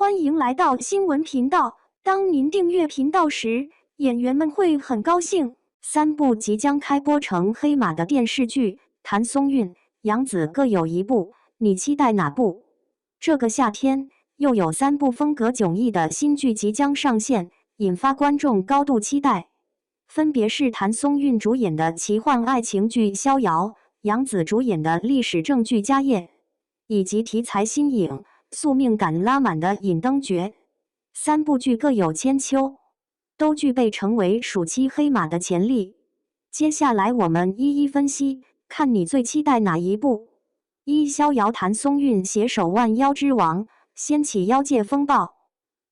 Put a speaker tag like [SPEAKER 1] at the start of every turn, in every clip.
[SPEAKER 1] 欢迎来到新闻频道。当您订阅频道时，演员们会很高兴。3部即将开播成黑马的电视剧，谭松韵、杨紫各有一部，你期待哪部？这个夏天又有3部风格迥异的新剧即将上线，引发观众高度期待。分别是谭松韵主演的奇幻爱情剧《逍遥》，杨紫主演的历史正剧《家业》，以及题材新颖、宿命感拉满的《引灯诀》。3部剧各有千秋，都具备成为暑期黑马的潜力。接下来我们一一分析，看你最期待哪一部。1. 逍遥，谭松韵携手万妖之王，掀起妖界风暴。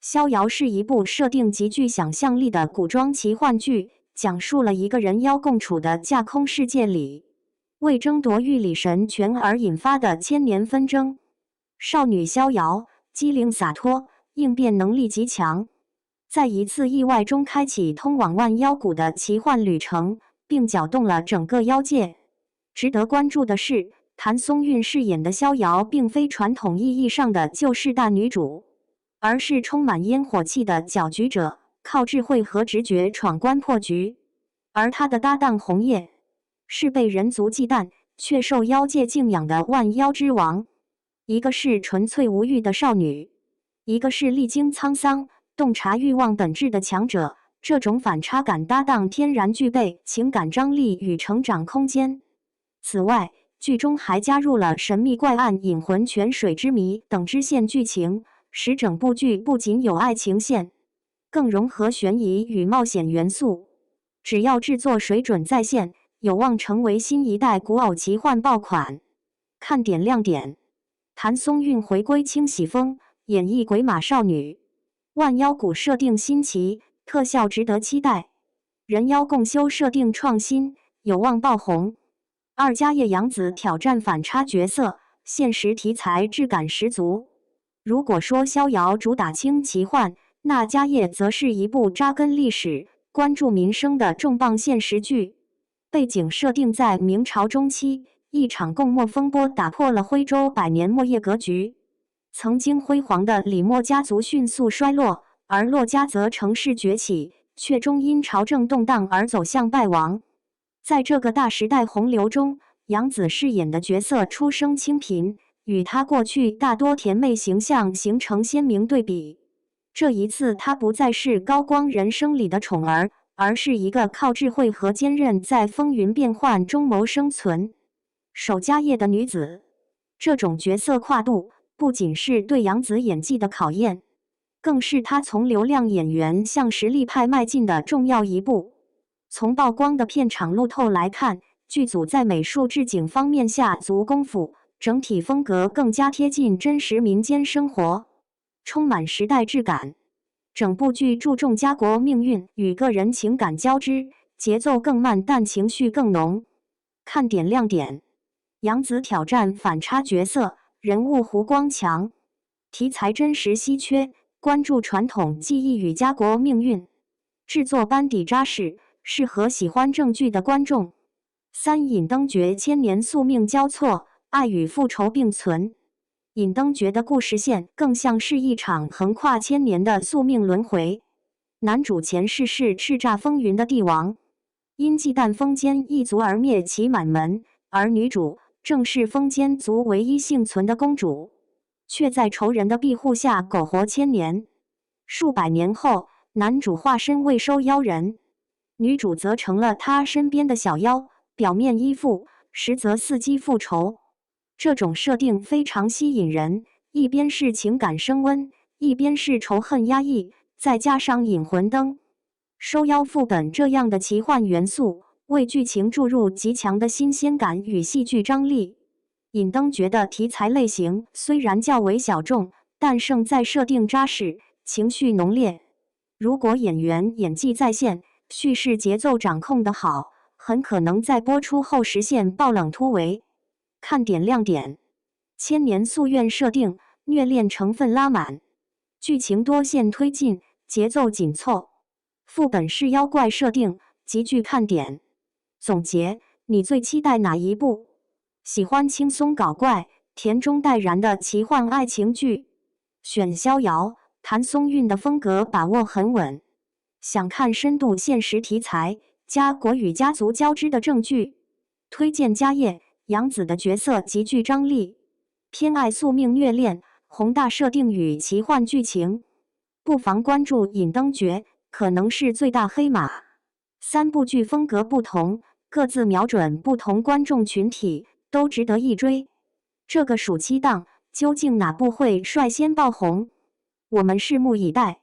[SPEAKER 1] 逍遥是一部设定极具想象力的古装奇幻剧，讲述了一个人妖共处的架空世界里，为争夺玉里神权而引发的千年纷争。少女逍遥机灵洒脱，应变能力极强，在一次意外中开启通往万妖谷的奇幻旅程，并搅动了整个妖界。值得关注的是，谭松韵饰演的逍遥并非传统意义上的救世大女主，而是充满烟火气的搅局者，靠智慧和直觉闯关破局。而她的搭档红叶是被人族忌惮却受妖界敬仰的万妖之王。一个是纯粹无欲的少女，一个是历经沧桑、洞察欲望本质的强者。这种反差感搭档天然具备情感张力与成长空间。此外，剧中还加入了神秘怪案、引魂泉水之谜等支线剧情，使整部剧不仅有爱情线，更融合悬疑与冒险元素。只要制作水准在线，有望成为新一代古偶奇幻爆款。看点亮点：谭松韵回归轻喜风，演绎鬼马少女；万妖谷设定新奇，特效值得期待；人妖共修设定创新，有望爆红。2. 家业，杨紫挑战反差角色，现实题材质感十足。如果说逍遥主打轻奇幻，那家业则是一部扎根历史、关注民生的重磅现实剧。背景设定在明朝中期，一场共墨风波打破了徽州百年墨业格局。曾经辉煌的李墨家族迅速衰落，而骆家则乘势崛起，却终因朝政动荡而走向败亡。在这个大时代洪流中，杨紫饰演的角色出生清贫，与她过去大多甜妹形象形成鲜明对比。这一次，她不再是高光人生里的宠儿，而是一个靠智慧和坚韧在风云变幻中谋生存、守家业的女子。这种角色跨度不仅是对杨紫演技的考验，更是她从流量演员向实力派迈进的重要一步。从曝光的片场路透来看，剧组在美术置景方面下足功夫，整体风格更加贴近真实民间生活，充满时代质感。整部剧注重家国命运与个人情感交织，节奏更慢但情绪更浓。看点亮点：杨紫挑战反差角色，人物弧光强，题材真实稀缺，关注传统技艺与家国命运，制作班底扎实，适合喜欢正剧的观众。3. 引灯诀，千年宿命交错，爱与复仇并存。引灯诀的故事线更像是一场横跨千年的宿命轮回。男主前世是叱咤风云的帝王，因忌惮风间一族而灭其满门，而女主正是风间族唯一幸存的公主，却在仇人的庇护下苟活千年。数百年后，男主化身未收妖人，女主则成了他身边的小妖，表面依附，实则伺机复仇。这种设定非常吸引人，一边是情感升温，一边是仇恨压抑，再加上引魂灯、收妖副本这样的奇幻元素，为剧情注入极强的新鲜感与戏剧张力。引灯诀的题材类型虽然较为小众，但胜在设定扎实，情绪浓烈。如果演员演技在线，叙事节奏掌控得好，很可能在播出后实现爆冷突围。看点亮点：千年夙愿设定，虐恋成分拉满，剧情多线推进，节奏紧凑。副本是妖怪设定，极具看点。总结：你最期待哪一部？喜欢轻松搞怪、甜中带燃的奇幻爱情剧，选逍遥；谭松韵的风格把握很稳。想看深度现实题材加国与家族交织的正剧，推荐家业。杨紫的角色极具张力，偏爱宿命虐恋、宏大设定与奇幻剧情，不妨关注《引灯诀》，可能是最大黑马。3部剧风格不同，各自瞄准不同观众群体，都值得一追。这个暑期档究竟哪部会率先爆红？我们拭目以待。